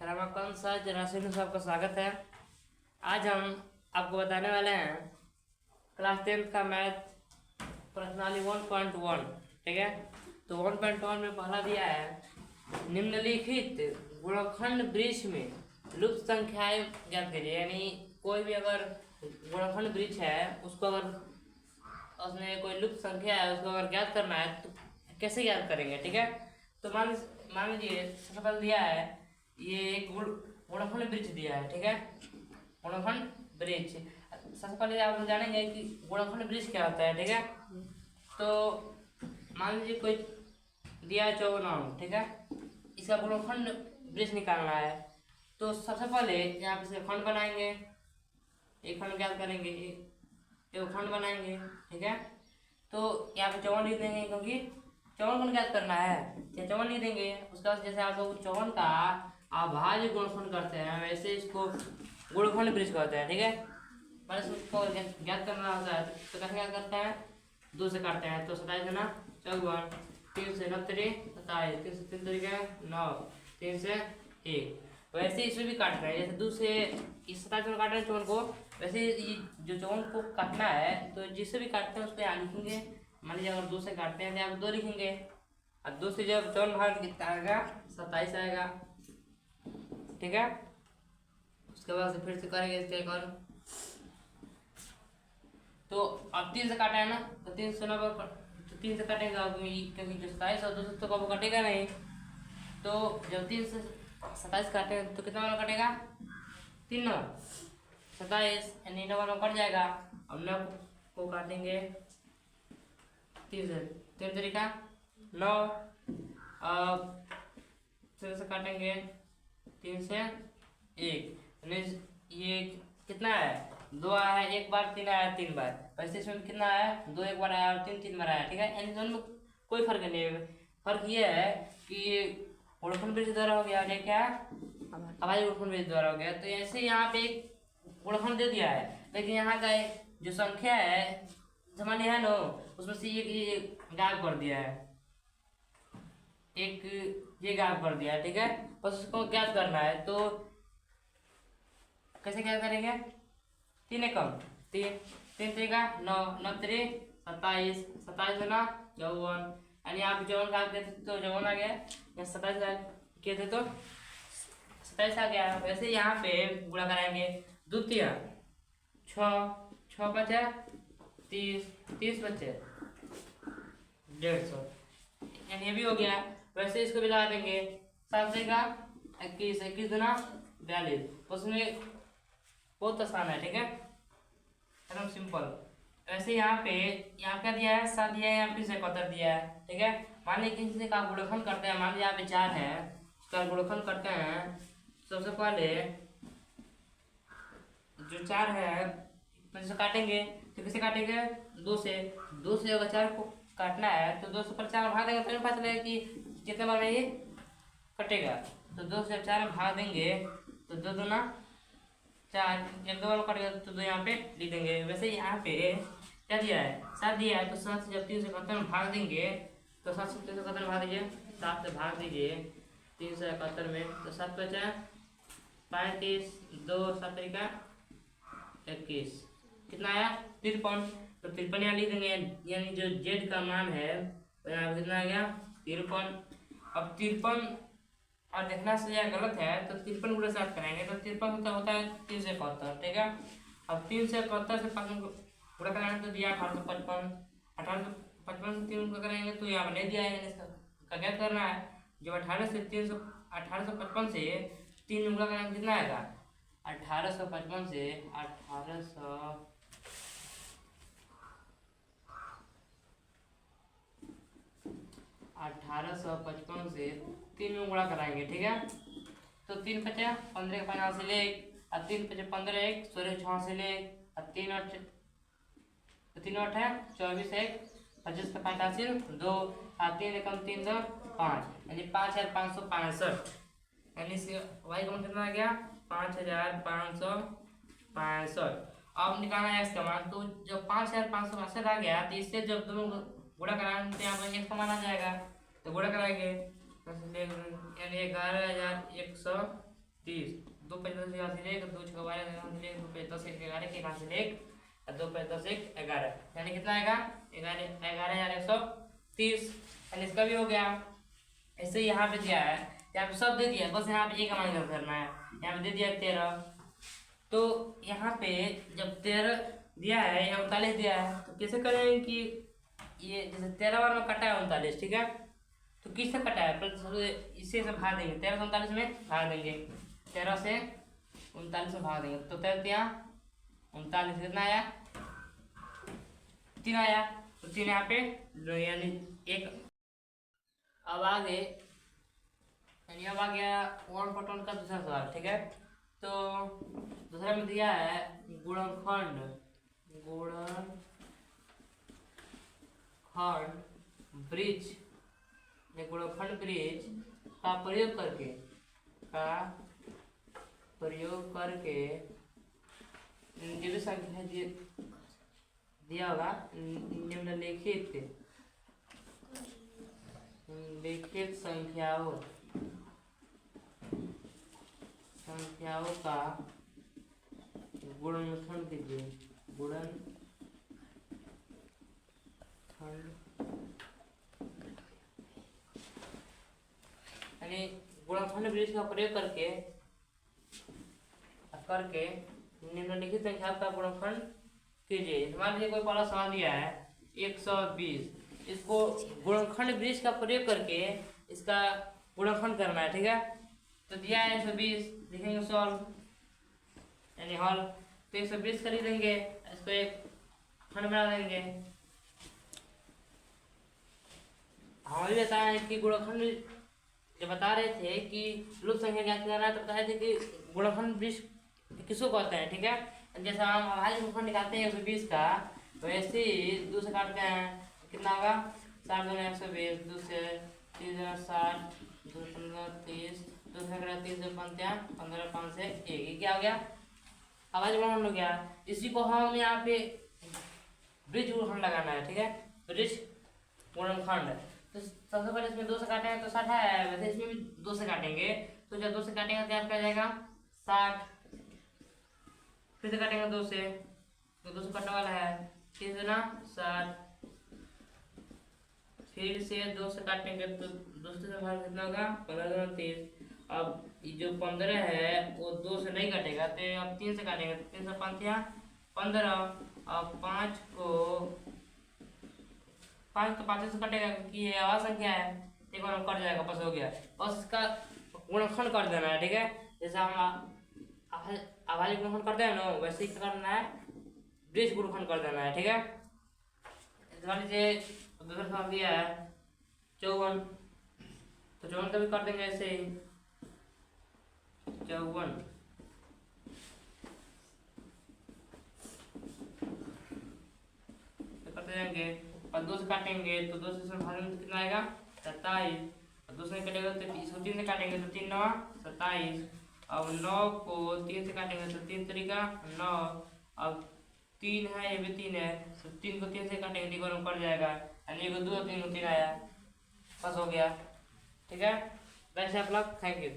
Ramakant sir राशि में सबका स्वागत है। आज हम आपको बताने वाले हैं क्लास 10th का मैथ प्रश्नावली 1.1। ठीक है, तो 1.1 में पहला दिया है निम्नलिखित गुणनखंड वृक्ष में लुप्त संख्याएं ज्ञात कीजिए। यानी कोई भी अगर गुणनखंड वृक्ष है उसको अगर उसमें कोई लुप्त संख्या है उसको अगर ज्ञात करना है तो कैसे ज्ञात करेंगे। ठीक है, तो मान लीजिए सबसे पहले दिया है ये एक गुणनखंड वृक्ष दिया है। ठीक है, गुणनखंड वृक्ष सबसे पहले आप जानेंगे कि गुणनखंड वृक्ष क्या होता है। ठीक है, तो मान लीजिए कोई दिया है 54। ठीक है, इसका गुणनखंड वृक्ष निकालना है तो सबसे पहले यहाँ पे से खंड बनाएंगे, एक खंड ज्ञात करेंगे, एक खंड बनाएंगे। ठीक है, तो यहाँ पे 54 लिख देंगे क्योंकि 54 खंड ज्ञात करना है, 54 लिख देंगे। उसके बाद जैसे आप लोग 54 का अभाज्य गुणनखंड करते हैं वैसे इसको गुणनखंड वृक्ष कहते हैं। ठीक है, बस उसको ज्ञात करना होता है तो कैसे ज्ञात करते हैं, 2 से काटते हैं तो 27 है ना 54, 3 से 29 27, 3 से 3 तरीके 9, 3 से 1। वैसे इसमें भी काट रहे हैं, जैसे 2 से इस 27 में काट रहे हैं 54 को, वैसे जो 54 को काटना है तो जिससे भी काटते हैं उसको यहाँ लिखेंगे। मान लीजिए अगर 2 से काटते हैं तो यहाँ 2 लिखेंगे और 2 से जब 54 भाग कितना आएगा 27 आएगा। ठीक है, उसके बाद से फिर से करेंगे इसके एक और। तो अब 3 से काटा है ना तो 3 से 9 तो 3 से काटेगा क्योंकि जो 27 और 2 से तो कब कटेगा नहीं। तो जब 3 से 27 काटे तो कितना वाला कटेगा 3 9 27 यानी 9 वाला कट जाएगा। अब 9 को काटेंगे 3 से 3 तरीका 9, अब 3 से काटेंगे 3 से 1, ये कितना है 2 आया है एक बार, 3 आया 3 बार। वैसे इसमें कितना है 2 एक बार आया और 3 3 बार आया। ठीक है, यानी दोनों में कोई फर्क नहीं है। फर्क ये है कि गुणनखंड वृक्ष द्वारा हो गया और ये क्या है अभाज्य गुणनखंड वृक्ष द्वारा हो गया। तो ऐसे यहाँ पे एक गुणनखंड दे दिया है लेकिन यहाँ का जो संख्या है सामान्य है ना उसमें से एक गायब कर दिया है, एक ये गायब कर दिया है। ठीक है, बस उसको ज्ञात करना है तो कैसे ज्ञात करेंगे, 3 एकम 3 3 तरीका 9 9 3 27 27 ना 54, यानी आप 54 का कहते तो 54 आ गया या 27 कहते तो 27 आ गया। वैसे यहाँ पे गुणा कराएंगे द्वितीय 6 6 बचे 30 30 बचे 150, यानी ये भी हो गया। वैसे इसको भी लगा देंगे 7 से का 21 21 गुना 42, उसमें बहुत आसान है। ठीक है, एकदम सिंपल। वैसे यहाँ पे यहाँ क्या दिया है 7 दिया है, यहाँ पे 71 दिया है। ठीक है, मान लीजिए किसी का गुणनखंड करते हैं, मान लीजिए यहाँ पे 4 है उसका गुणनखंड करते हैं। सबसे पहले जो 4 है तो काटेंगे तो किसे काटेंगे 2 से अगर 4 को काटना है तो 2 से पर 4 भाग देंगे फिर पता चलेगा कि कितने बार में ये कटेगा। तो 2 से 4 में भाग देंगे तो 2 दूना 4, एक 2 बार कट गया तो 2 यहाँ पे लिख देंगे। वैसे यहाँ पे क्या दिया है 7 दिया है तो 7 से जब 3 से 71 में भाग देंगे तो 7 से 3 से 71 में भाग दीजिए, 7 से भाग दीजिए 3 से 71 में तो 7 बचा 35 2 7 तरीका 21, कितना आया 53। तो 53 यहाँ लिख देंगे, यानी जो जेड का मान है तो यहाँ कितना आ गया 53। अब 53 और देखना से यह गलत है तो 53 गुणा 7 कराएंगे तो 53 होता है 3 से 71। ठीक है, अब 3 से 71 से 5 गुणा कराएंगे तो दिया 1855, 1855 से 3 गुणा करेंगे तो यहाँ नहीं दिया है, इसका ज्ञात करना है। जब 1855 से 3 गुणा कराएंगे कितना आएगा 1855 से 1855 से 3 में गुणा कराएंगे। ठीक है, तो 3 बचा 15 के 5 से ले और 3 बचे 15 1 16 6 से ले और 3 8 तो 3 8 है 24 1 25 का 5 हासिल 2 और 3 एकम 3 2 5 यानी 5565, यानी इसके वाई का कितना आ गया 5565। अब निकालना है इसका मान, तो जब 5565 आ गया तो इससे जब दोनों गुणा कराएंगे तो यहाँ पर एक समान आ जाएगा तो गुणा कराएंगे यानी 11,130 30, 2 5 10 यहाँ से लेकर 2 6 12 यहाँ से लेकर 2 5 10 1 11 के यहाँ से लेकर 2 5 10 1 11 यानी कितना आएगा 11,130। यानी इसका भी हो गया। ऐसे यहाँ पे दिया है, यहाँ पे सब दे दिया, बस यहाँ पे एक मान करना है। यहाँ पे दे दिया 13, तो यहाँ पे जब 13 दिया है या 39 दिया है तो कैसे करेंगे कि ये जैसे 13 बार में कटा है 39, ठीक है, तो किससे कटा है पहले इससे से भाग देंगे, 13 से 39 में भाग देंगे, 13 से 39 में भाग देंगे तो 13 39 कितना आया 3 आया, तो 3 यहाँ पे यानी 1। अब आगे यानी अब आ गया 1/1 का दूसरा सवाल, ठीक है। तो दूसरा में दिया है गुणनखंड ब्रिज गुणनखंड ब्रिज का प्रयोग करके जो भी संख्या दिया होगा निम्नलिखित संख्याओं का गुणनखंड कीजिए। यानी गुणनखंड ब्रिज का प्रयोग करके निम्नलिखित संख्या का गुणनखंड कीजिए। मान लीजिए कोई पहला सवाल दिया है 120, इसको गुणनखंड ब्रिज का प्रयोग करके इसका गुणनखंड करना है, ठीक है। तो दिया है 120, लिखेंगे सॉल्व यानी हल, तो 120 कर ही देंगे, इसको एक खंड बना देंगे। हमें भी बताया है कि गुणनखंड जब बता रहे थे कि लुप्त संख्या ज्ञात करना है तो बताए थे कि गुणनखंड ब्रिज किसको कहते हैं, ठीक है। जैसे हम अभाज्य गुणनखंड निकालते हैं 120 का, वैसे ही 2 से काटते हैं, कितना होगा 7 दूनी 120, 2 से 3 दूनी 60, 2 15 30, 2 से 30 से 15 5 से 1, क्या हो गया अभाज्य गुणनखंड हो गया। इसी को हम यहाँ पे ब्रिज गुणनखंड लगाना है, ठीक है, ब्रिज गुणनखंड। तो सबसे पहले इसमें 2 से काटेंगे तो 60 है, वैसे इसमें भी 2 से काटेंगे, तो जब 2 से काटेंगे तो आपका जाएगा 60, फिर से काटेंगे 2 से, तो 2 से कटने वाला है, 3 से ना 60, फिर से 2 से काटेंगे तो 2 से भाग कितना होगा 15 30। अब जो 15 है वो 2 से नहीं कटेगा तो अब 3 से काटेंगे, 3 से 5 15, अब 5 तो 5 से कटेगा क्योंकि ये आवाज संख्या है, एक बार कट जाएगा, बस हो गया। बस इसका गुणनखंड कर देना है, ठीक है। जैसे हम अभाज्य गुणनखंड करते हैं ना, वैसे ही करना है, ब्रिज गुणनखंड कर देना है, ठीक है। मान लीजिए दूसरा सवाल दिया है 54, तो 54 का भी कर देंगे ऐसे ही 54, तो करते जाएंगे और 2 से काटेंगे तो 2 से भागेंगे तो कितना आएगा 27, 2 से कटेगा तो 3 से काटेंगे तो 3 9 27, अब 9 को 3 से काटेंगे तो 3 तरीका 9, अब 3 है ये भी 3 है, तो 3 को 3 से काटेंगे तो एक पड़ जाएगा, यानी ये 2 3 3 आया, बस हो गया, ठीक है। वैसे आप लोग थैंक यू।